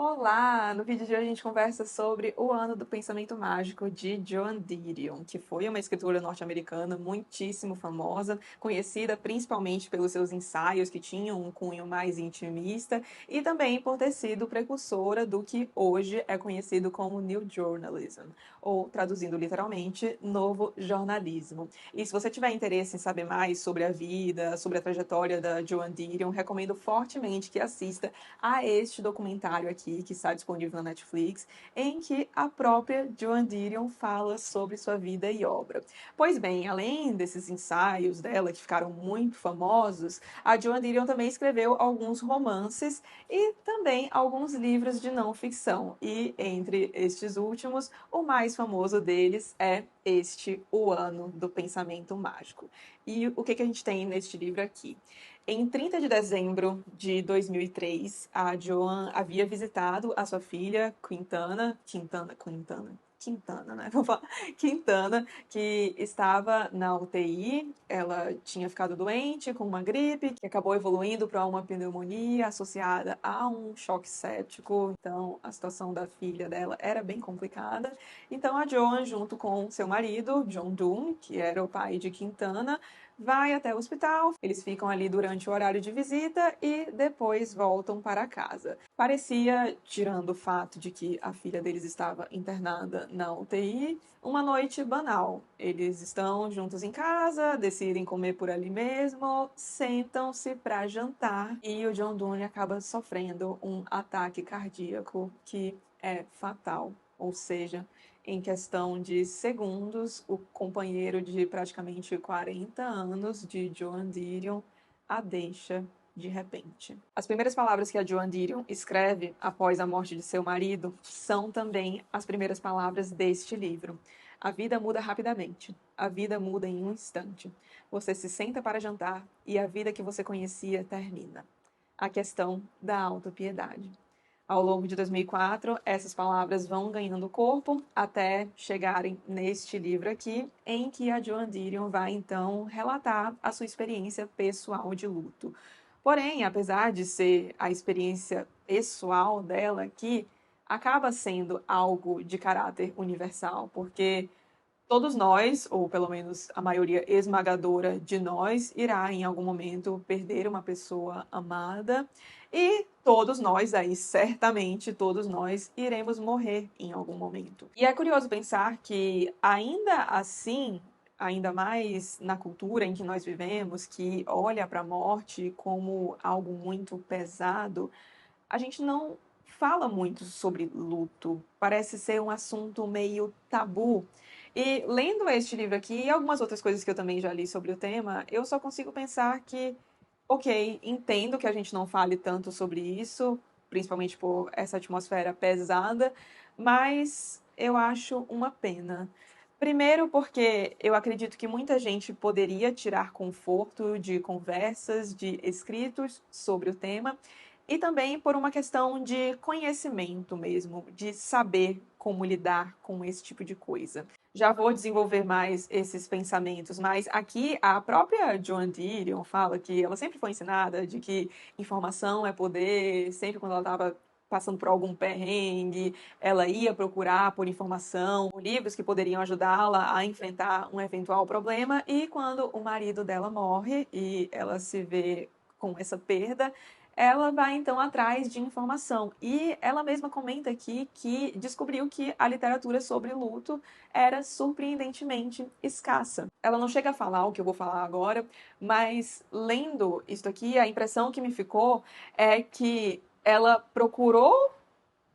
Olá! No vídeo de hoje a gente conversa sobre o ano do pensamento mágico de Joan Didion, que foi uma escritora norte-americana muitíssimo famosa, conhecida principalmente pelos seus ensaios que tinham um cunho mais intimista e também por ter sido precursora do que hoje é conhecido como New Journalism, ou traduzindo literalmente, novo jornalismo. E se você tiver interesse em saber mais sobre a vida, sobre a trajetória da Joan Didion, recomendo fortemente que assista a este documentário aqui, que está disponível na Netflix, em que a própria Joan Didion fala sobre sua vida e obra. Pois bem, além desses ensaios dela, que ficaram muito famosos, a Joan Didion também escreveu alguns romances e também alguns livros de não ficção. E entre estes últimos, o mais famoso deles é O Ano do Pensamento Mágico. E o que a gente tem neste livro aqui? Em 30 de dezembro de 2003, a Joan havia visitado a sua filha Quintana, né? Vou falar. Quintana, que estava na UTI. Ela tinha ficado doente com uma gripe que acabou evoluindo para uma pneumonia associada a um choque séptico. Então, a situação da filha dela era bem complicada. Então, a Joan, junto com seu marido, John Doon, que era o pai de Quintana, vai até o hospital, eles ficam ali durante o horário de visita e depois voltam para casa. Parecia, tirando o fato de que a filha deles estava internada na UTI, uma noite banal. Eles estão juntos em casa, decidem comer por ali mesmo, sentam-se para jantar e o John Doone acaba sofrendo um ataque cardíaco que é fatal. Ou seja, em questão de segundos, o companheiro de praticamente 40 anos de Joan Didion a deixa de repente. As primeiras palavras que a Joan Didion escreve após a morte de seu marido são também as primeiras palavras deste livro. A vida muda rapidamente. A vida muda em um instante. Você se senta para jantar e a vida que você conhecia termina. A questão da autopiedade. Ao longo de 2004, essas palavras vão ganhando corpo até chegarem neste livro aqui, em que a Joan Didion vai então relatar a sua experiência pessoal de luto. Porém, apesar de ser a experiência pessoal dela aqui, acaba sendo algo de caráter universal, porque todos nós, ou pelo menos a maioria esmagadora de nós, irá em algum momento perder uma pessoa amada e todos nós, aí certamente todos nós, iremos morrer em algum momento. E é curioso pensar que ainda assim, ainda mais na cultura em que nós vivemos, que olha para a morte como algo muito pesado, a gente não fala muito sobre luto. Parece ser um assunto meio tabu. E lendo este livro aqui e algumas outras coisas que eu também já li sobre o tema, eu só consigo pensar que, ok, entendo que a gente não fale tanto sobre isso, principalmente por essa atmosfera pesada, mas eu acho uma pena. Primeiro, porque eu acredito que muita gente poderia tirar conforto de conversas, de escritos sobre o tema, e também por uma questão de conhecimento mesmo, de saber como lidar com esse tipo de coisa. Já vou desenvolver mais esses pensamentos, mas aqui a própria Joan Didion fala que ela sempre foi ensinada de que informação é poder, sempre quando ela estava passando por algum perrengue, ela ia procurar por informação, por livros que poderiam ajudá-la a enfrentar um eventual problema, e quando o marido dela morre e ela se vê com essa perda, ela vai então atrás de informação. E ela mesma comenta aqui que descobriu que a literatura sobre luto era surpreendentemente escassa. Ela não chega a falar o que eu vou falar agora, mas lendo isso aqui, a impressão que me ficou é que ela procurou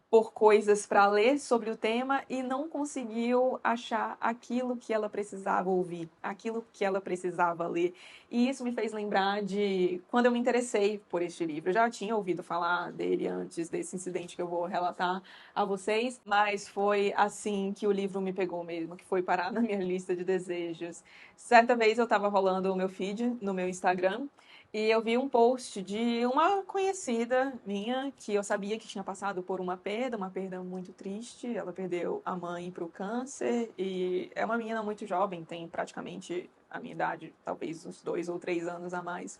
por coisas para ler sobre o tema e não conseguiu achar aquilo que ela precisava ouvir, aquilo que ela precisava ler. E isso me fez lembrar de quando eu me interessei por este livro. Eu já tinha ouvido falar dele antes desse incidente que eu vou relatar a vocês, mas foi assim que o livro me pegou mesmo, que foi parar na minha lista de desejos. Certa vez eu estava rolando o meu feed no meu Instagram e eu vi um post de uma conhecida minha que eu sabia que tinha passado por uma perda muito triste. Ela perdeu a mãe para o câncer e é uma menina muito jovem, tem praticamente a minha idade, talvez uns 2 ou 3 anos a mais.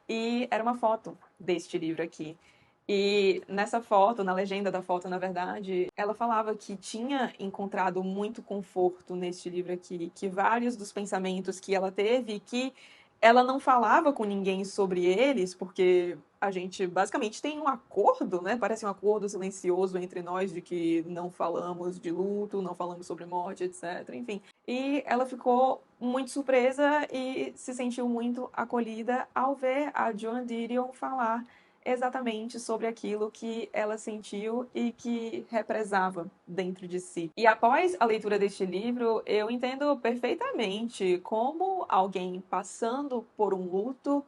E era uma foto deste livro aqui. E nessa foto, na legenda da foto, na verdade, ela falava que tinha encontrado muito conforto neste livro aqui, que vários dos pensamentos que ela teve, que ela não falava com ninguém sobre eles, porque a gente basicamente tem um acordo, né? Parece um acordo silencioso entre nós de que não falamos de luto, não falamos sobre morte, etc. Enfim. E ela ficou muito surpresa e se sentiu muito acolhida ao ver a Joan Didion falar exatamente sobre aquilo que ela sentiu e que represava dentro de si. E após a leitura deste livro, eu entendo perfeitamente como alguém passando por um luto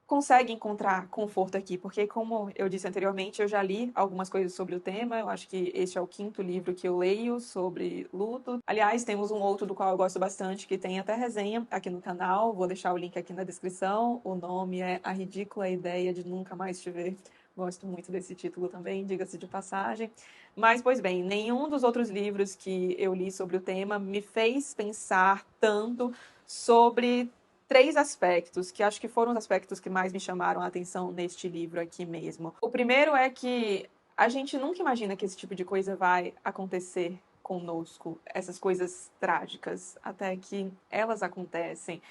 consegue encontrar conforto aqui, porque como eu disse anteriormente, eu já li algumas coisas sobre o tema, eu acho que este é o quinto livro que eu leio sobre luto. Aliás, temos um outro do qual eu gosto bastante, que tem até resenha aqui no canal, vou deixar o link aqui na descrição, o nome é A Ridícula Ideia de Nunca Mais Te Ver. Gosto muito desse título também, diga-se de passagem. Mas, pois bem, nenhum dos outros livros que eu li sobre o tema me fez pensar tanto sobre três aspectos, que acho que foram os aspectos que mais me chamaram a atenção neste livro aqui mesmo. O primeiro é que a gente nunca imagina que esse tipo de coisa vai acontecer conosco, essas coisas trágicas, até que elas acontecem.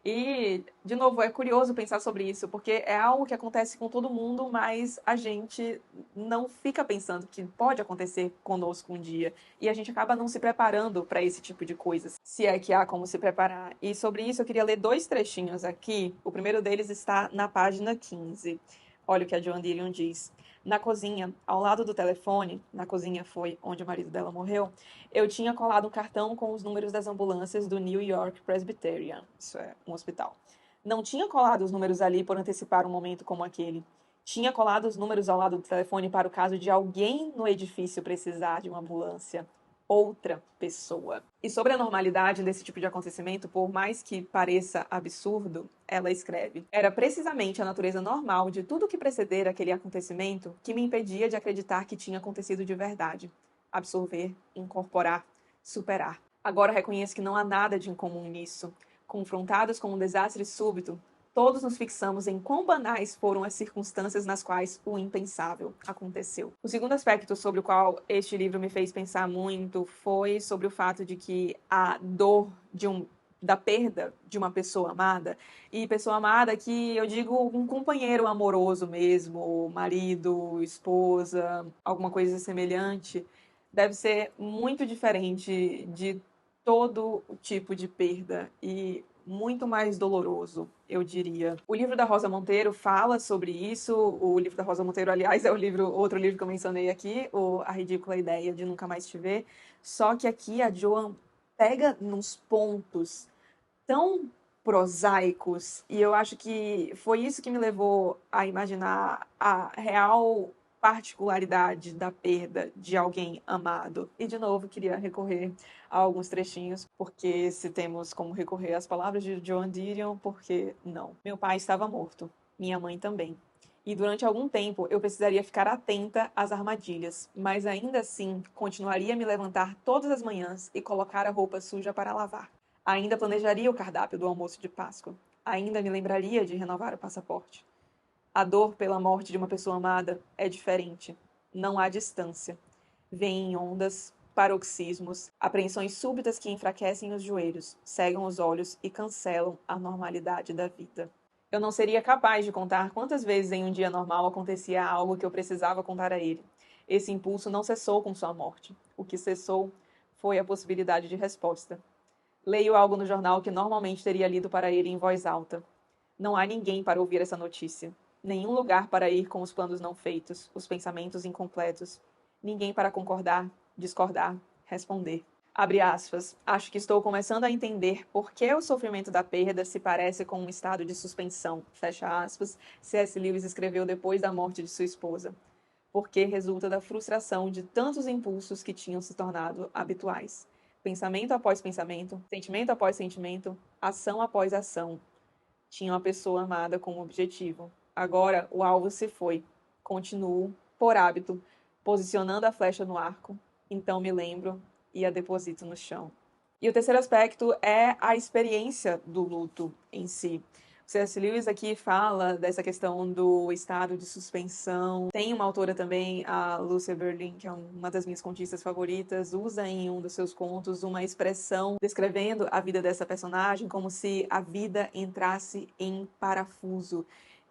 E, de novo, é curioso pensar sobre isso, porque é algo que acontece com todo mundo, mas a gente não fica pensando que pode acontecer conosco um dia. E a gente acaba não se preparando para esse tipo de coisas, se é que há como se preparar. E sobre isso eu queria ler dois trechinhos aqui. O primeiro deles está na página 15. Olha o que a Joan Didion diz. Na cozinha, ao lado do telefone, na cozinha foi onde o marido dela morreu, eu tinha colado um cartão com os números das ambulâncias do New York Presbyterian. Isso é um hospital. Não tinha colado os números ali por antecipar um momento como aquele. Tinha colado os números ao lado do telefone para o caso de alguém no edifício precisar de uma ambulância. Outra pessoa. E sobre a normalidade desse tipo de acontecimento, por mais que pareça absurdo, ela escreve: era precisamente a natureza normal de tudo que preceder aquele acontecimento que me impedia de acreditar que tinha acontecido de verdade. Absorver, incorporar, superar. Agora reconheço que não há nada de incomum nisso. Confrontados com um desastre súbito, todos nos fixamos em quão banais foram as circunstâncias nas quais o impensável aconteceu. O segundo aspecto sobre o qual este livro me fez pensar muito foi sobre o fato de que a dor da perda de uma pessoa amada, e pessoa amada que eu digo um companheiro amoroso mesmo, marido, esposa, alguma coisa semelhante, deve ser muito diferente de todo tipo de perda e muito mais doloroso, eu diria. O livro da Rosa Monteiro fala sobre isso. O livro da Rosa Monteiro, aliás, é outro livro que eu mencionei aqui, A Ridícula Ideia de Nunca Mais Te Ver. Só que aqui a Joan pega nos pontos tão prosaicos, e eu acho que foi isso que me levou a imaginar a real particularidade da perda de alguém amado. E, de novo, queria recorrer a alguns trechinhos, porque se temos como recorrer às palavras de Joan Didion, por que não? Meu pai estava morto, minha mãe também. E durante algum tempo eu precisaria ficar atenta às armadilhas, mas ainda assim continuaria a me levantar todas as manhãs e colocar a roupa suja para lavar. Ainda planejaria o cardápio do almoço de Páscoa. Ainda me lembraria de renovar o passaporte. A dor pela morte de uma pessoa amada é diferente. Não há distância. Vem em ondas, paroxismos, apreensões súbitas que enfraquecem os joelhos, cegam os olhos e cancelam a normalidade da vida. Eu não seria capaz de contar quantas vezes em um dia normal acontecia algo que eu precisava contar a ele. Esse impulso não cessou com sua morte. O que cessou foi a possibilidade de resposta. Leio algo no jornal que normalmente teria lido para ele em voz alta. Não há ninguém para ouvir essa notícia. Nenhum lugar para ir com os planos não feitos, os pensamentos incompletos. Ninguém para concordar, discordar, responder. Abre aspas. Acho que estou começando a entender por que o sofrimento da perda se parece com um estado de suspensão. Fecha aspas. C.S. Lewis escreveu depois da morte de sua esposa. Porque resulta da frustração de tantos impulsos que tinham se tornado habituais. Pensamento após pensamento, sentimento após sentimento, ação após ação. Tinha uma pessoa amada como objetivo. Agora o alvo se foi. Continuo, por hábito, posicionando a flecha no arco. Então me lembro e a deposito no chão. E o terceiro aspecto é a experiência do luto em si. C.S. Lewis aqui fala dessa questão do estado de suspensão. Tem uma autora também, a Lucia Berlin, que é uma das minhas contistas favoritas, usa em um dos seus contos uma expressão descrevendo a vida dessa personagem como se a vida entrasse em parafuso.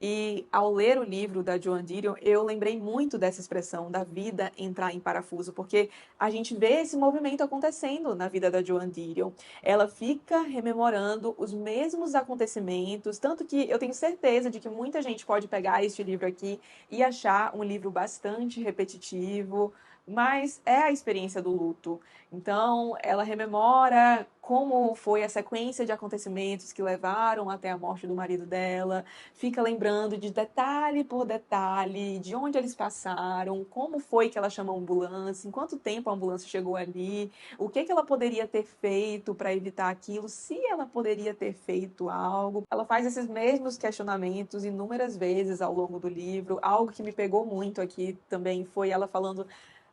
E ao ler o livro da Joan Didion, eu lembrei muito dessa expressão, da vida entrar em parafuso, porque a gente vê esse movimento acontecendo na vida da Joan Didion. Ela fica rememorando os mesmos acontecimentos, tanto que eu tenho certeza de que muita gente pode pegar este livro aqui e achar um livro bastante repetitivo, mas é a experiência do luto. Então, ela rememora como foi a sequência de acontecimentos que levaram até a morte do marido dela, fica lembrando de detalhe por detalhe, de onde eles passaram, como foi que ela chamou a ambulância, em quanto tempo a ambulância chegou ali, o que ela poderia ter feito para evitar aquilo, se ela poderia ter feito algo. Ela faz esses mesmos questionamentos inúmeras vezes ao longo do livro. Algo que me pegou muito aqui também foi ela falando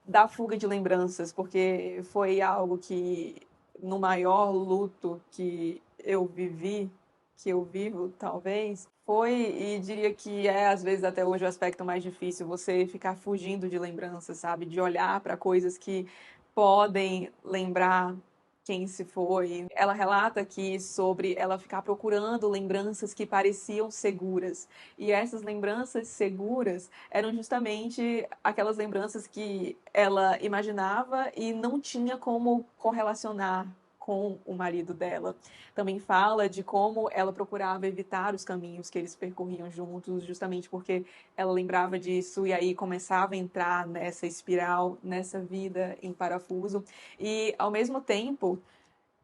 da fuga de lembranças, porque foi algo que, no maior luto que eu vivi, que eu vivo, talvez, foi, e diria que é, às vezes, até hoje, o aspecto mais difícil, você ficar fugindo de lembranças, sabe? De olhar para coisas que podem lembrar quem se foi. Ela relata aqui sobre ela ficar procurando lembranças que pareciam seguras. E essas lembranças seguras eram justamente aquelas lembranças que ela imaginava e não tinha como correlacionar com o marido dela. Também fala de como ela procurava evitar os caminhos que eles percorriam juntos, justamente porque ela lembrava disso e aí começava a entrar nessa espiral, nessa vida em parafuso. E, ao mesmo tempo,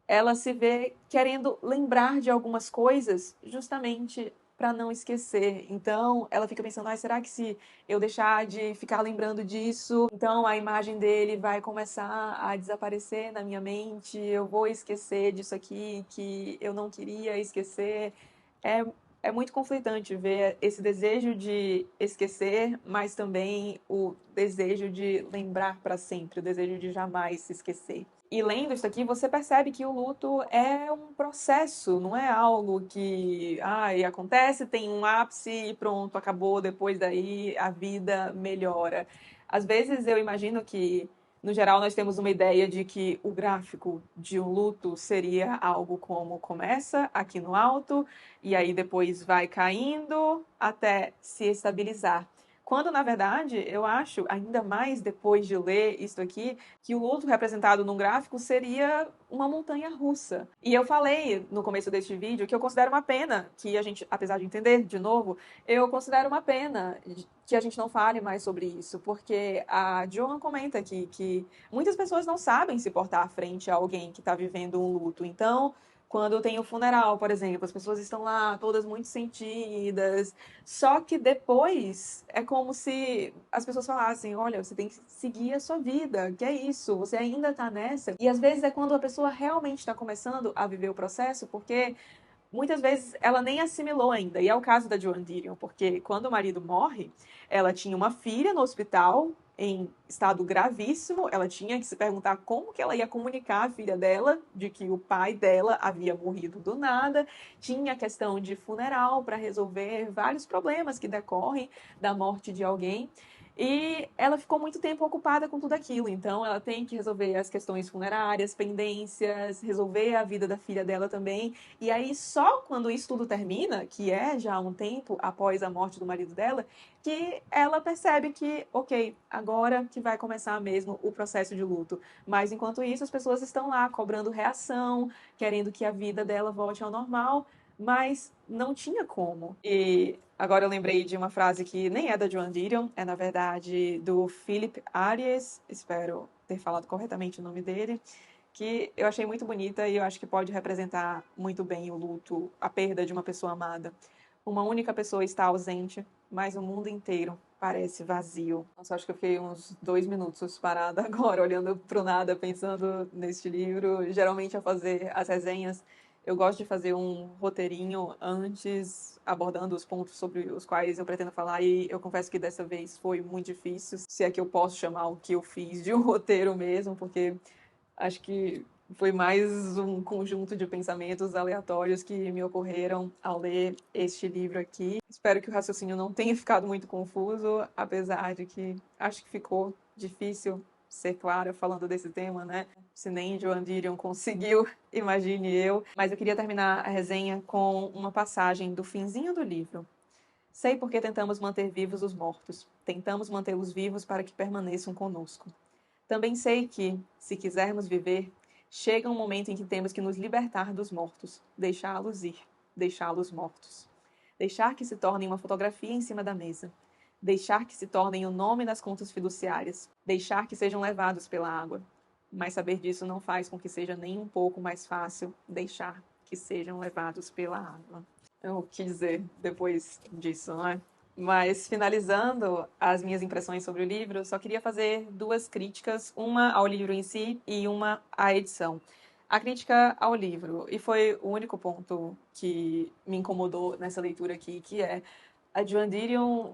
ela se vê querendo lembrar de algumas coisas justamente para não esquecer. Então, ela fica pensando, será que se eu deixar de ficar lembrando disso, então a imagem dele vai começar a desaparecer na minha mente, eu vou esquecer disso aqui que eu não queria esquecer. É, é muito conflitante ver esse desejo de esquecer, mas também o desejo de lembrar para sempre, o desejo de jamais se esquecer. E lendo isso aqui, você percebe que o luto é um processo, não é algo que acontece, tem um ápice e pronto, acabou, depois daí a vida melhora. Às vezes eu imagino que, no geral, nós temos uma ideia de que o gráfico de um luto seria algo como começa aqui no alto e aí depois vai caindo até se estabilizar. Quando, na verdade, eu acho, ainda mais depois de ler isso aqui, que o luto representado num gráfico seria uma montanha russa. E eu falei no começo deste vídeo que eu considero uma pena que a gente, apesar de entender, de novo, eu considero uma pena que a gente não fale mais sobre isso, porque a Joan comenta aqui que muitas pessoas não sabem se portar frente a alguém que está vivendo um luto. Então, quando tem o funeral, por exemplo, as pessoas estão lá todas muito sentidas, só que depois é como se as pessoas falassem, olha, você tem que seguir a sua vida, que é isso, você ainda tá nessa. E às vezes é quando a pessoa realmente está começando a viver o processo, porque muitas vezes ela nem assimilou ainda. E é o caso da Joan Didion, porque quando o marido morre, ela tinha uma filha no hospital em estado gravíssimo, ela tinha que se perguntar como que ela ia comunicar à filha dela de que o pai dela havia morrido do nada, tinha a questão de funeral para resolver vários problemas que decorrem da morte de alguém. E ela ficou muito tempo ocupada com tudo aquilo, então ela tem que resolver as questões funerárias, pendências, resolver a vida da filha dela também. E aí, só quando isso tudo termina, que é já um tempo após a morte do marido dela, que ela percebe que, ok, agora que vai começar mesmo o processo de luto. Mas enquanto isso, as pessoas estão lá cobrando reação, querendo que a vida dela volte ao normal, mas não tinha como. E agora eu lembrei de uma frase que nem é da Joan Didion, é na verdade do Philip Aries, espero ter falado corretamente o nome dele, que eu achei muito bonita e eu acho que pode representar muito bem o luto, a perda de uma pessoa amada. Uma única pessoa está ausente, mas o mundo inteiro parece vazio. Nossa, acho que eu fiquei uns 2 minutos parada agora, olhando para o nada, pensando neste livro. Geralmente, ao fazer as resenhas, eu gosto de fazer um roteirinho antes, abordando os pontos sobre os quais eu pretendo falar, e eu confesso que dessa vez foi muito difícil, se é que eu posso chamar o que eu fiz de um roteiro mesmo, porque acho que Foi mais um conjunto de pensamentos aleatórios que me ocorreram ao ler este livro aqui. Espero que o raciocínio não tenha ficado muito confuso, apesar de que acho que ficou difícil ser clara falando desse tema, né? Se nem Joan Didion conseguiu, imagine eu. Mas eu queria terminar a resenha com uma passagem do finzinho do livro. Sei porque tentamos manter vivos os mortos. Tentamos mantê-los vivos para que permaneçam conosco. Também sei que, se quisermos viver, chega um momento em que temos que nos libertar dos mortos, deixá-los ir, deixá-los mortos. Deixar que se tornem uma fotografia em cima da mesa. Deixar que se tornem o nome nas contas fiduciárias. Deixar que sejam levados pela água. Mas saber disso não faz com que seja nem um pouco mais fácil deixar que sejam levados pela água. O que dizer depois disso, não é? Mas finalizando as minhas impressões sobre o livro, só queria fazer duas críticas, uma ao livro em si e uma à edição. A crítica ao livro, e foi o único ponto que me incomodou nessa leitura aqui, que é a Joan Didion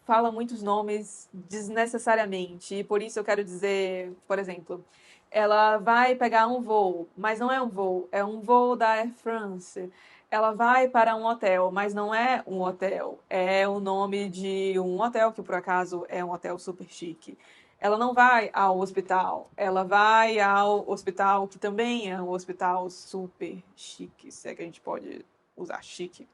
fala muitos nomes desnecessariamente, e por isso eu quero dizer, por exemplo, ela vai pegar um voo, mas não é um voo da Air France. Ela vai para um hotel, mas não é um hotel, é o nome de um hotel que por acaso é um hotel super chique. Ela não vai ao hospital, ela vai ao hospital que também é um hospital super chique, se é que a gente pode usar chique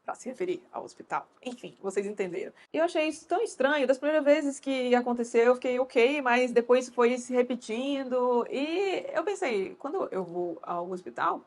para se referir ao hospital. Enfim, vocês entenderam. Eu achei isso tão estranho. Das primeiras vezes que aconteceu, eu fiquei ok, mas depois foi se repetindo. E eu pensei, quando eu vou ao hospital,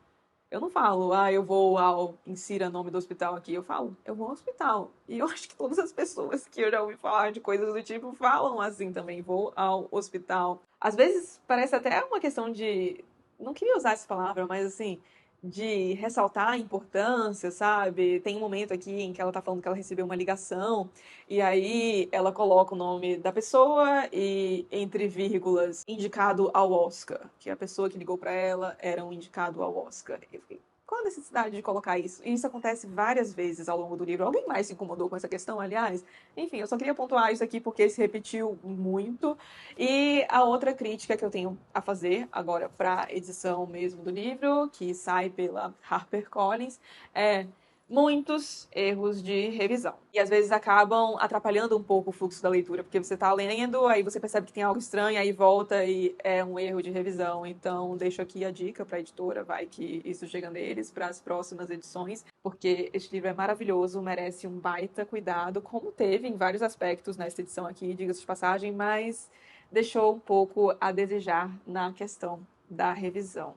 eu não falo, eu vou ao. Insira nome do hospital aqui. Eu falo, eu vou ao hospital. E eu acho que todas as pessoas que eu já ouvi falar de coisas do tipo falam assim também, vou ao hospital. Às vezes parece até uma questão de. Não queria usar essa palavra, mas assim, de ressaltar a importância, sabe? Tem um momento aqui em que ela tá falando que ela recebeu uma ligação, e aí ela coloca o nome da pessoa e, entre vírgulas, indicado ao Oscar, que a pessoa que ligou para ela era um indicado ao Oscar. Eu fiquei, qual a necessidade de colocar isso? E isso acontece várias vezes ao longo do livro. Alguém mais se incomodou com essa questão, aliás? Enfim, eu só queria pontuar isso aqui porque se repetiu muito. E a outra crítica que eu tenho a fazer agora para a edição mesmo do livro, que sai pela HarperCollins, é muitos erros de revisão. E às vezes acabam atrapalhando um pouco o fluxo da leitura, porque você está lendo, aí você percebe que tem algo estranho, aí volta e é um erro de revisão. Então, deixo aqui a dica para a editora, vai que isso chega neles para as próximas edições, porque este livro é maravilhoso, merece um baita cuidado, como teve em vários aspectos nessa edição aqui, diga-se de passagem, mas deixou um pouco a desejar na questão da revisão.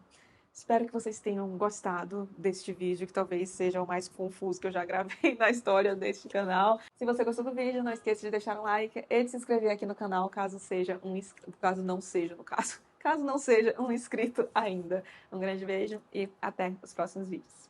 Espero que vocês tenham gostado deste vídeo, que talvez seja o mais confuso que eu já gravei na história deste canal. Se você gostou do vídeo, não esqueça de deixar um like e de se inscrever aqui no canal, caso seja um caso não seja, no caso, caso não seja um inscrito ainda. Um grande beijo e até os próximos vídeos.